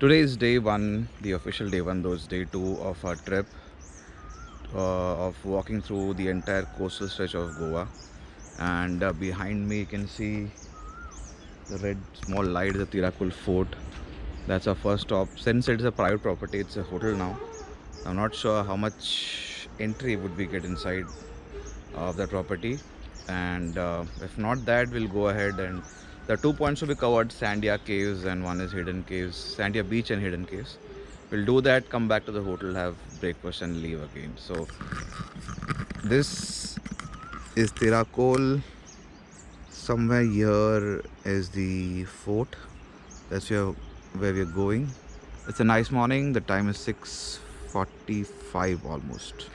Today is day one, the official day one, those day two of our trip of walking through the entire coastal stretch of Goa. And behind me, you can see the red small light, the Tirakul Fort. That's our first stop. Since it's a private property, it's a hotel now. I'm not sure how much entry would we get inside of the property, and if not that, we'll go ahead and the 2 points will be covered: Sandia Caves and one is Hidden Caves, Sandia Beach and Hidden Caves. We'll do that, come back to the hotel, have breakfast and leave again. So this is Tirakol. Somewhere here is the fort. That's where we're going. It's a nice morning. The time is 6:45 almost.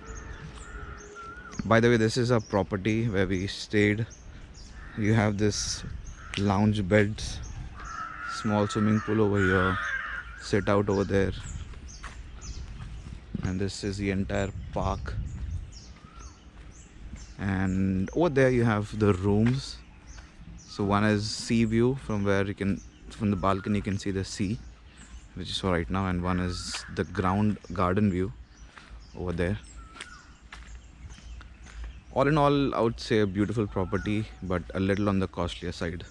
By the way, this is a property where we stayed. You have this lounge beds, small swimming pool over here, sit out over there, and this is the entire park. And over there you have the rooms. So one is sea view, from where you can, from the balcony you can see the sea, which is for right now, and one is the ground garden view over there. All in all, I would say a beautiful property, but a little on the costlier side.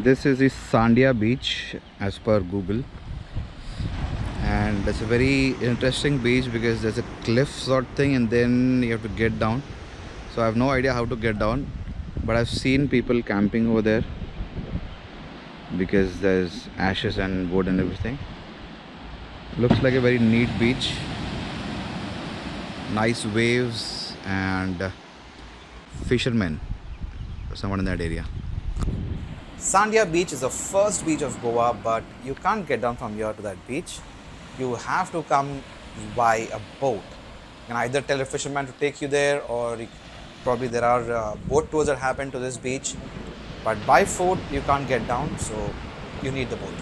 This is the Sandia beach as per Google, and it's a very interesting beach because there's a cliff sort thing and then you have to get down. So I have no idea how to get down, but I've seen people camping over there because there's ashes and wood and everything. Looks like a very neat beach, nice waves and fishermen, someone in that area. Sandia Beach is the first beach of Goa, but you can't get down from here to that beach. You have to come by a boat. You can either tell a fisherman to take you there, or probably there are boat tours that happen to this beach. But by foot, you can't get down, so you need the boat.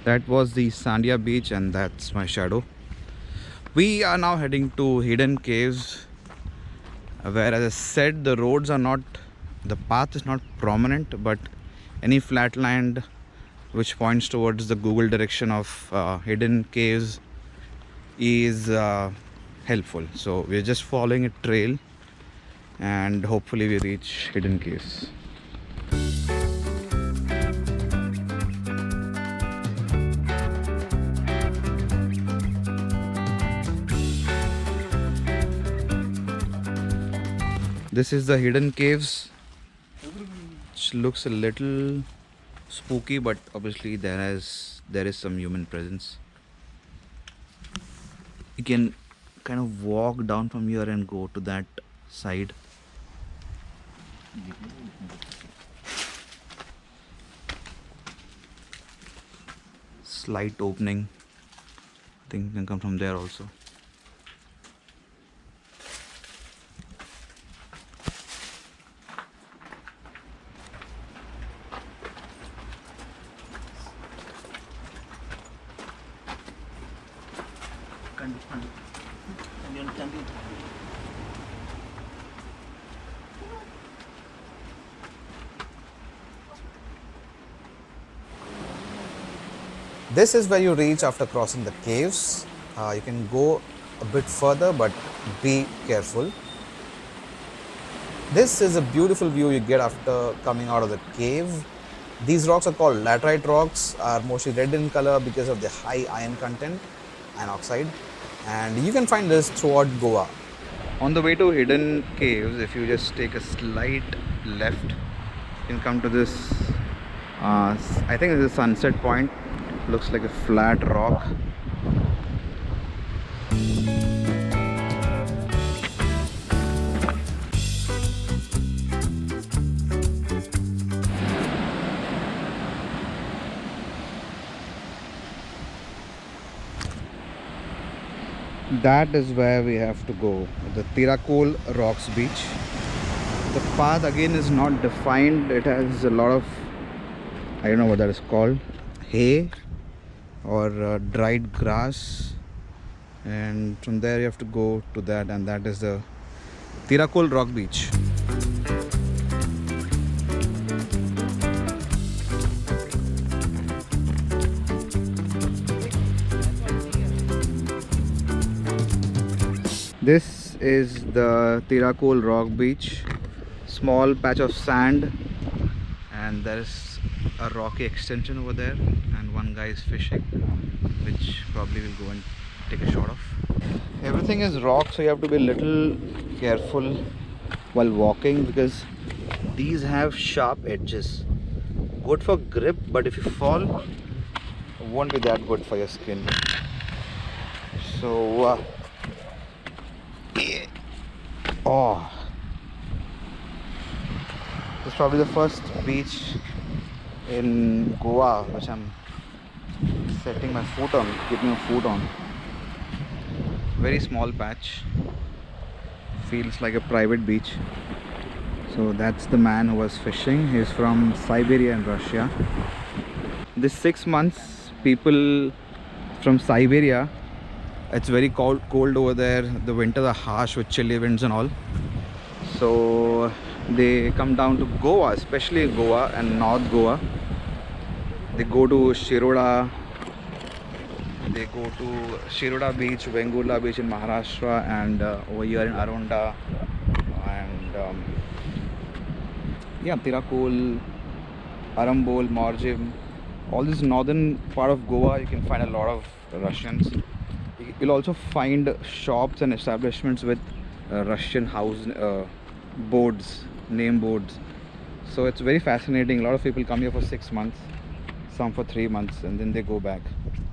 That was the Sandia beach, and that's my shadow. We are now heading to Hidden Caves, where, as I said, the roads are not, the path is not prominent, but any flat land which points towards the Google direction of Hidden Caves is helpful. So we're just following a trail and hopefully we reach Hidden Caves. This is the Hidden Caves, which looks a little spooky, but obviously there is some human presence. You can kind of walk down from here and go to that side. Slight opening. I think you can come from there also. This is where you reach after crossing the caves. You can go a bit further, but be careful. This is a beautiful view you get after coming out of the cave. These rocks are called laterite rocks, are mostly red in color because of the high iron content, iron oxide, and you can find this throughout Goa. On the way to Hidden Caves, if you just take a slight left, you can come to this, I think this is a sunset point. Looks like a flat rock. That is where we have to go, the Tirakol Rocks Beach. The path again is not defined. It has a lot of, I don't know what that is called, hay or dried grass, and from there you have to go to that, and that is the Tirakol Rock Beach. This is the Tirakol Rock Beach. Small patch of sand, and there is a rocky extension over there, and one guy is fishing, which probably will go and take a shot of. Everything is rock, so you have to be a little careful while walking because these have sharp edges. Good for grip, but if you fall, it won't be that good for your skin. So oh, this is probably the first beach in Goa which I'm setting my foot on, keeping my foot on. Very small patch, feels like a private beach. So that's the man who was fishing. He's from Siberia in Russia. This 6 months, people from Siberia, it's very cold over there. The winters are harsh with chilly winds and all. So they come down to Goa, especially Goa and North Goa. They go to Shiroda. They go to Shiroda Beach, Vengurla Beach in Maharashtra, and over here in Arunda, and yeah, Tirakol, Arambol, Morjim. All this northern part of Goa, you can find a lot of Russians. You'll also find shops and establishments with Russian house boards, name boards. So it's very fascinating. A lot of people come here for 6 months, some for 3 months, and then they go back.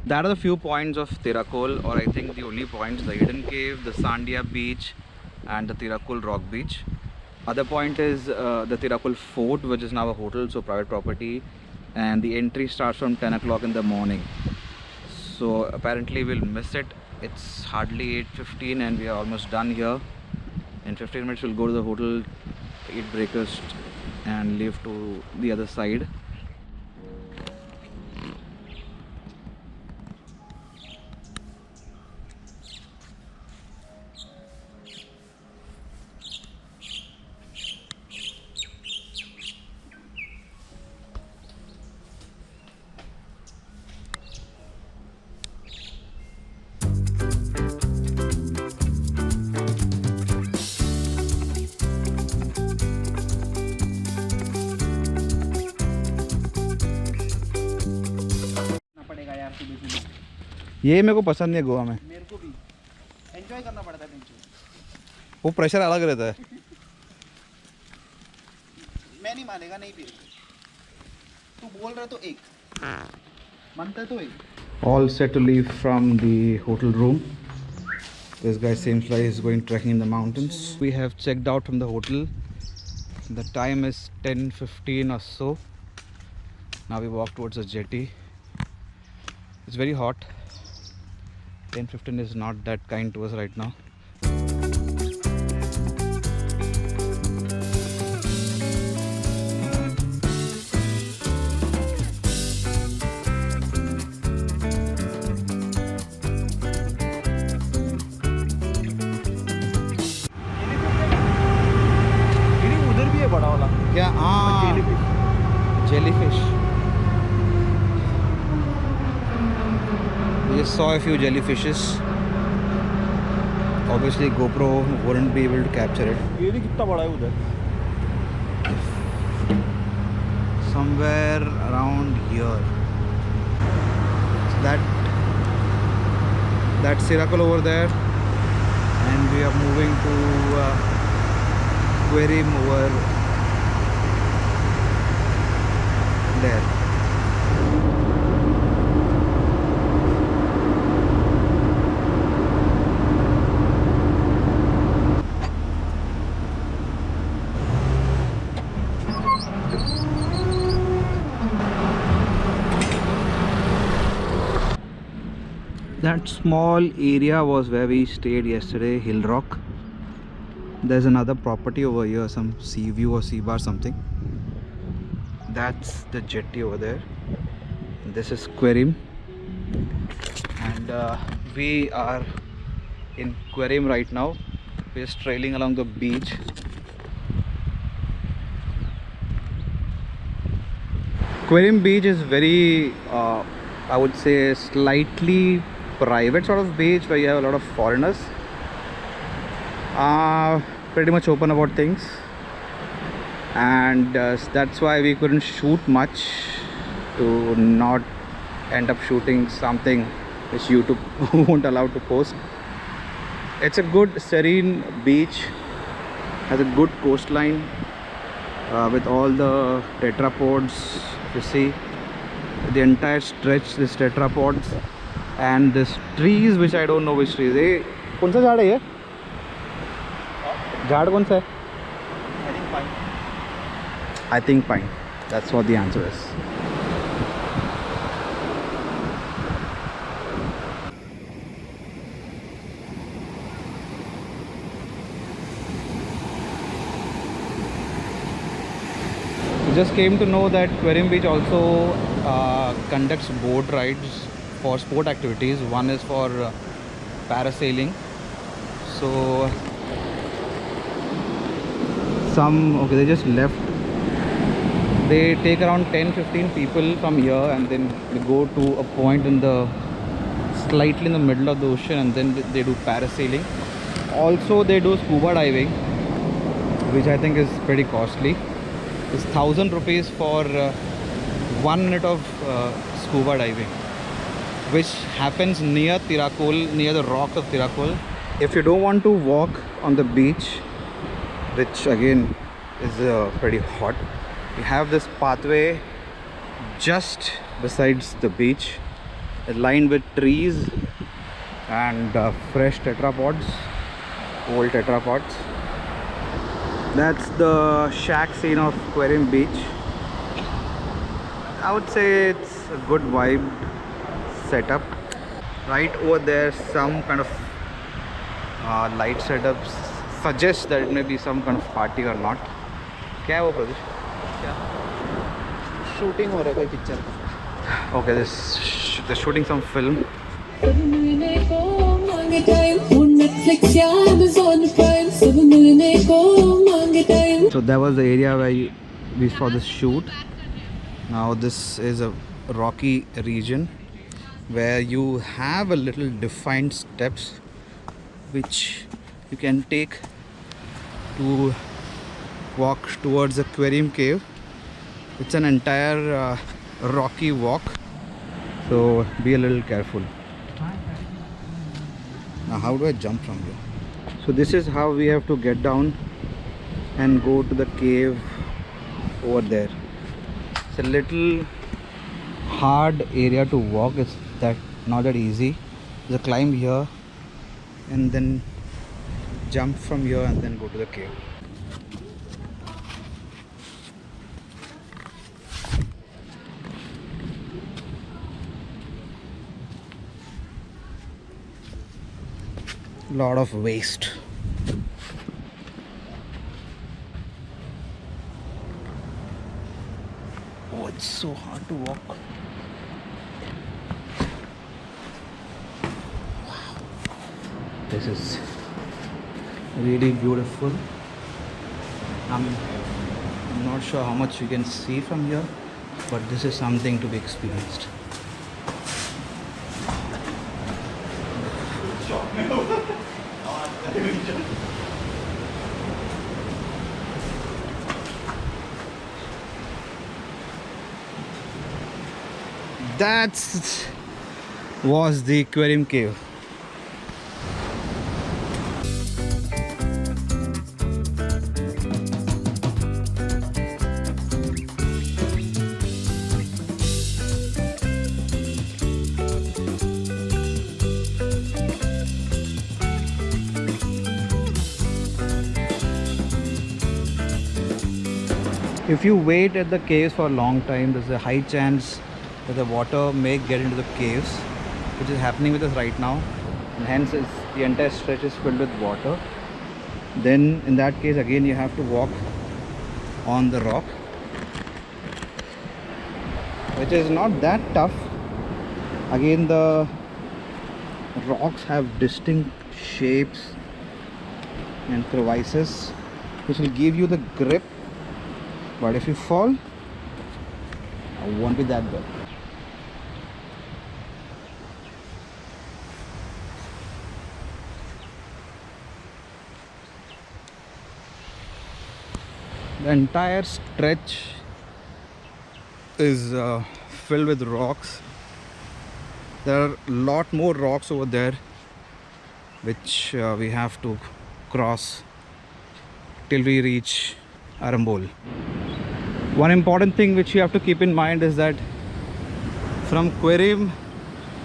That are the few points of Tirakol, or I think the only points: the Hidden Cave, the Sandia Beach, and the Tirakol Rock Beach. Other point is the Tirakol Fort, which is now a hotel, so private property, and the entry starts from 10 o'clock in the morning. So apparently we'll miss it. It's hardly 8:15 and we are almost done here. In 15 minutes we'll go to the hotel, eat breakfast, and leave to the other side. ये मेरे को पसंद नहीं है गोवा में। मेरे को भी एंजॉय करना पड़ता है वो प्रेशर अलग रहता है। मैं नहीं मानेगा, नहीं पी तू बोल रहा तो एक मानता तो एक। All set to leave from the hotel room. This guy seems like he's going trekking in the mountains. We have checked out from the hotel. The time is 10:15 or so. Now we walk towards the jetty. It's very hot. 10:15 is not that kind to us right now. उधर भी है बड़ा वाला क्या? हाँ, jellyfish. We just saw a few jellyfishes. Obviously GoPro wouldn't be able to capture it. ये भी कितना बड़ा है उधर? Somewhere around here. So that's Tirakol over there, and we are moving to Aquarium over there. That small area was where we stayed yesterday, Hill Rock. There's another property over here, some sea view or sea bar something. That's the jetty over there. This is Quarim, and we are in Quarim right now. We're just trailing along the beach. Quarim beach is very, I would say, slightly private sort of beach where you have a lot of foreigners. Pretty much open about things, and that's why we couldn't shoot much, to not end up shooting something which YouTube won't allow to post. It's a good serene beach, has a good coastline with all the tetrapods. You see the entire stretch, this tetrapods, and this trees which I don't know which trees. Hey, कौन सा झाड़ है ये? झाड़ कौन सा है? I think fine. I think pine. That's what the answer is. We just came to know that Quarim Beach also conducts boat rides for sport activities. One is for parasailing. So okay, they just left. They take around 10-15 people from here, and then they go to a point in the slightly in the middle of the ocean, and then they do parasailing. Also they do scuba diving, which I think is pretty costly. It's 1,000 rupees for 1 minute of scuba diving, which happens near Tirakol, near the rock of Tirakol. If you don't want to walk on the beach, which again is pretty hot, you have this pathway just besides the beach, lined with trees and fresh tetrapods, old tetrapods. That's the shack scene of Quarim Beach. I would say it's a good vibe setup. Right over there, some kind of light setups suggest that it may be some kind of party or not. क्या है वो प्रदेश? क्या? Shooting हो रहा है कोई picture का. Okay, they're shooting some film. So that was the area where we saw this shoot. Now this is a rocky region where you have a little defined steps which you can take to walk towards the Quarim cave. It's an entire rocky walk, so be a little careful. Now how do I jump from here? So this is how we have to get down and go to the cave over there. It's a little hard area to walk. It's not that easy. There's a climb here and then jump from here and then go to the cave. Lot of waste. Oh, it's so hard to walk. Wow. This is really beautiful. I'm not sure how much you can see from here, but this is something to be experienced. That was the Quarim cave. If you wait at the caves for a long time, there's a high chance that the water may get into the caves, which is happening with us right now, and hence the entire stretch is filled with water, then in that case again you have to walk on the rock, which is not that tough. Again, the rocks have distinct shapes and crevices which will give you the grip, but if you fall, it won't be that good. The entire stretch is filled with rocks. There are a lot more rocks over there which we have to cross till we reach Arambol. One important thing which you have to keep in mind is that from Quirim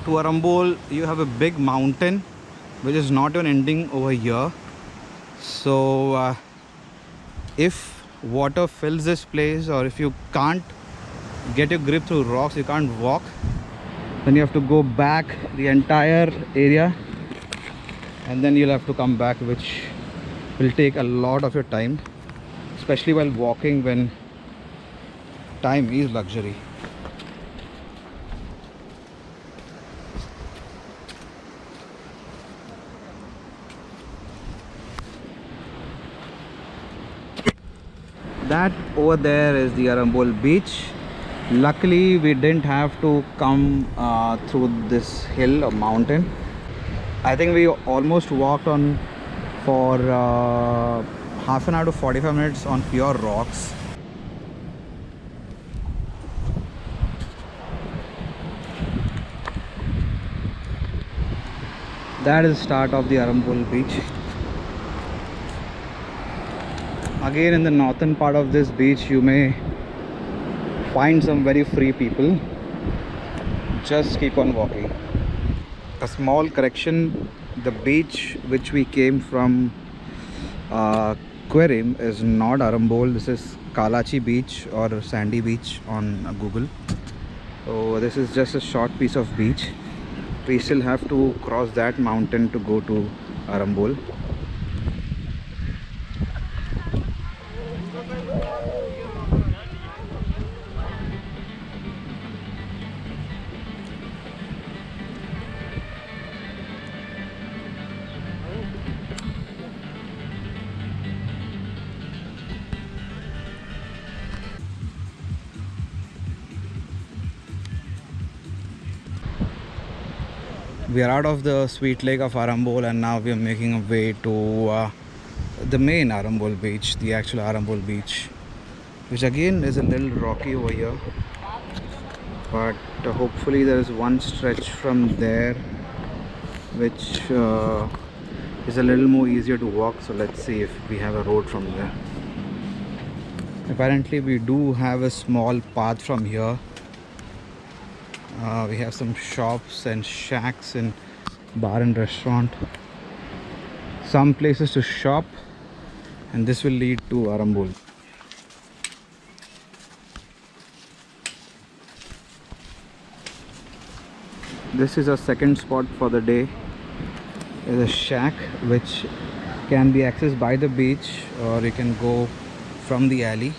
to Arambol you have a big mountain which is not even ending over here. So if water fills this place, or if you can't get your grip through rocks, you can't walk, then you have to go back the entire area, and then you'll have to come back, which will take a lot of your time, especially while walking, when time is luxury. That over there is the Arambol beach. Luckily we didn't have to come through this hill or mountain. I think we almost walked on for half an hour to 45 minutes on pure rocks. That is the start of the Arambol beach. Again, in the northern part of this beach you may find some very free people. Just keep on walking. A small correction, the beach which we came from, Quirim, is not Arambol. This is Kalachi beach or Sandy beach on Google. So this is just a short piece of beach. We still have to cross that mountain to go to Arambol. We are out of the sweet lake of Arambol, and now we are making a way to the main Arambol beach, the actual Arambol beach, which again is a little rocky over here, but hopefully there is one stretch from there which is a little more easier to walk. So let's see if we have a road from there. Apparently we do have a small path from here. We have some shops and shacks and bar and restaurant, some places to shop, and this will lead to Arambol. This is our second spot for the day. There's a shack which can be accessed by the beach, or you can go from the alley.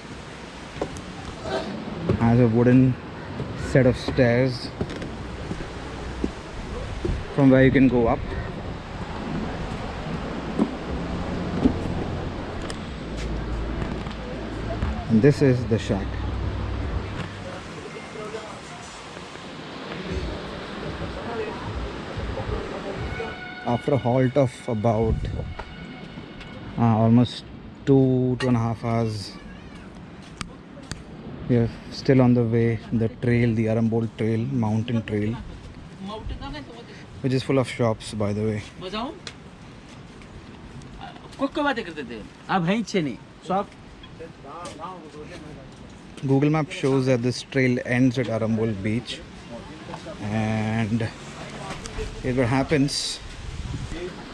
Has a wooden set of stairs from where you can go up. And this is the shack. After a halt of about almost 2.5 hours, we are still on the way, the trail, the Arambol trail, mountain trail, which is full of shops, by the way. Google Maps shows that this trail ends at Arambol beach, and if it happens,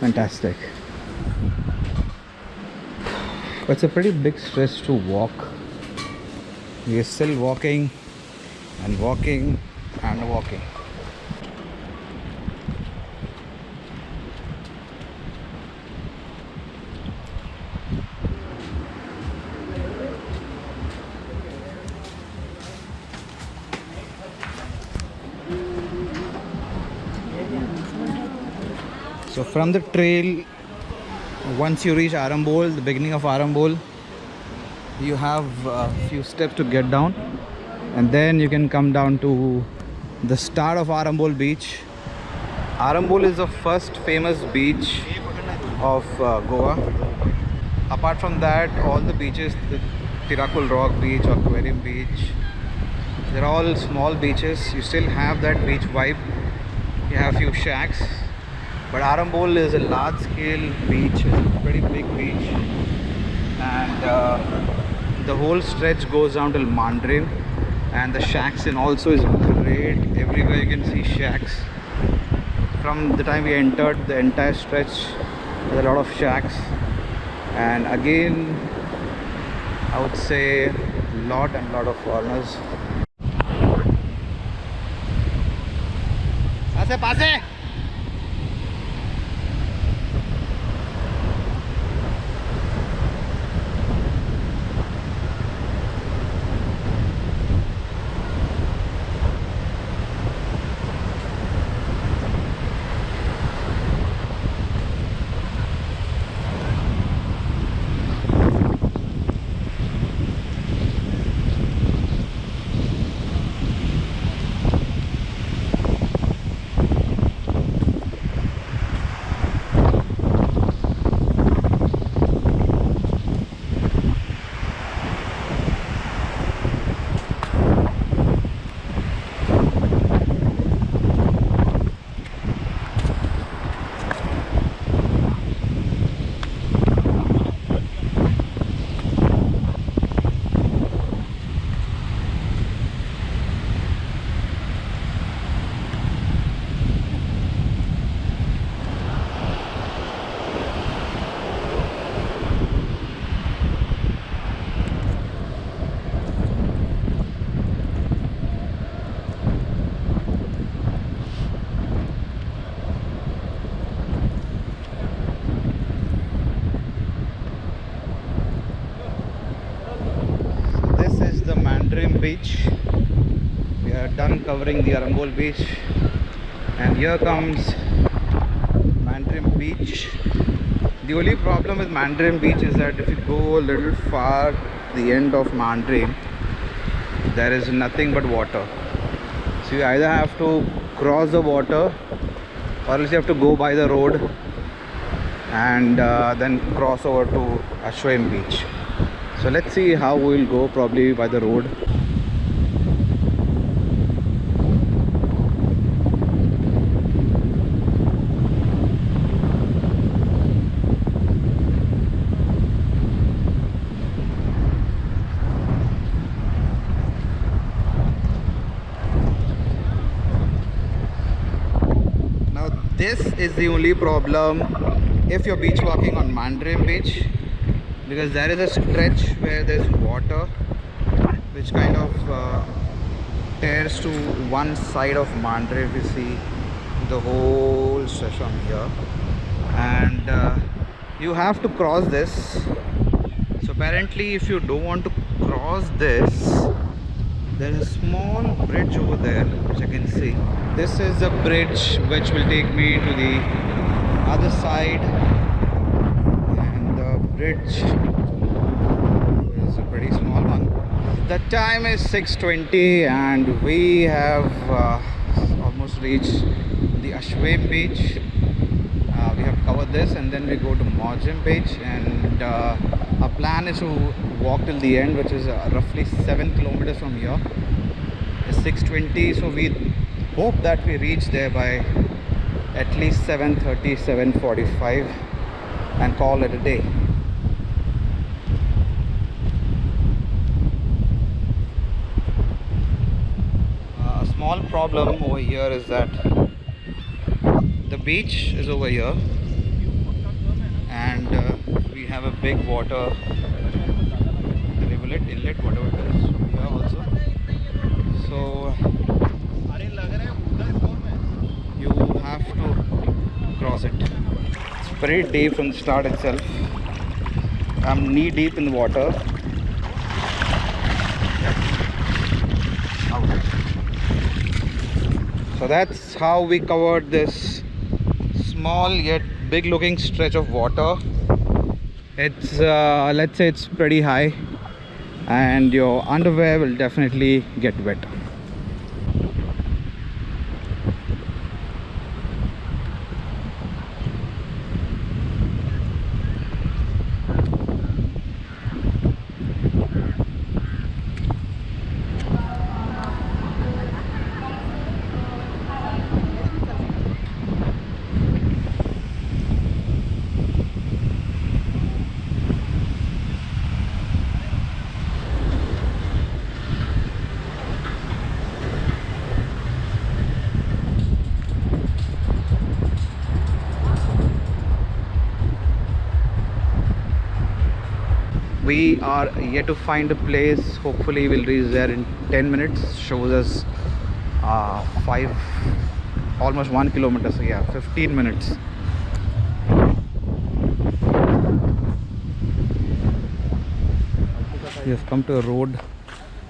fantastic. But it's a pretty big stretch to walk. We are still walking and walking and walking. So from the trail, once you reach Arambol, the beginning of Arambol, you have a few steps to get down, and then you can come down to the start of Arambol beach. Arambol is the first famous beach of Goa. Apart from that, all the beaches, the Tirakul Rock Beach, Aquarium Beach, they're all small beaches. You still have that beach vibe. You have few shacks, but Arambol is a large scale beach. It's a pretty big beach, and the whole stretch goes down till Mandrin, and the shacks in also is great. Everywhere you can see shacks. From the time we entered the entire stretch, there's a lot of shacks, and again I would say lot of foreigners. Pase, pase. Beach. We are done covering the Arambol beach, and here comes Mandrim beach. The only problem with Mandrim beach is that if you go a little far the end of Mandrim, there is nothing but water. So you either have to cross the water, or else you have to go by the road and then cross over to Ashwam beach. So let's see how we'll go, probably by the road. This is the only problem if you're beach walking on Mandrim beach, because there is a stretch where there's water which kind of tears to one side of Mandrim. You see the whole stretch from here, and you have to cross this. So apparently if you don't want to cross this, there is a small bridge over there which I can see. This is a bridge which will take me to the other side, and the bridge is a pretty small one. The time is 6:20 and we have almost reached the Ashwam beach. We have covered this, and then we go to Mojim beach, and our plan is to walk till the end, which is roughly 7 kilometers from here. It's 6:20, so we hope that we reach there by at least 7:30, 7:45 and call it a day. A small problem over here is that the beach is over here, and we have a big water rivulet, inlet, whatever it is, from here also. So you have to cross it. It's pretty deep from the start itself. I'm knee deep in the water. So that's how we covered this small yet big looking stretch of water. It's let's say it's pretty high, and your underwear will definitely get wet. We are yet to find a place. Hopefully we'll reach there in 10 minutes. Shows us 5 almost 1 kilometer, so yeah, 15 minutes. We have come to a road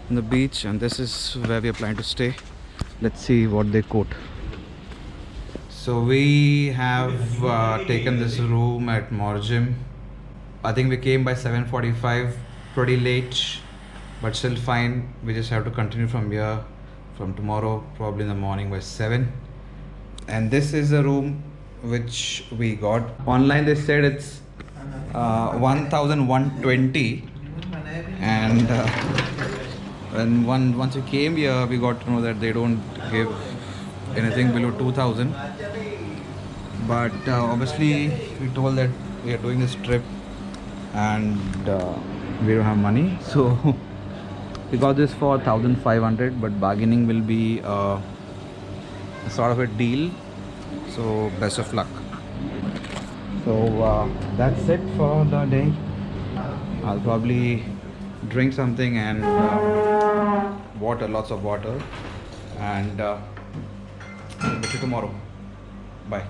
on the beach, and this is where we are planning to stay. Let's see what they quote. So we have taken this room at Morgim. I think we came by 7:45, pretty late, but still fine. We just have to continue from here from tomorrow, probably in the morning by 7. And this is a room which we got. Online they said it's 1,120, and once we came here, we got to know that they don't give anything below 2,000. But obviously we told that we are doing this trip and we don't have money, so we got this for 1,500, but bargaining will be sort of a deal, so best of luck. So that's it for the day. I'll probably drink something and water, lots of water, and I'll meet you tomorrow. Bye.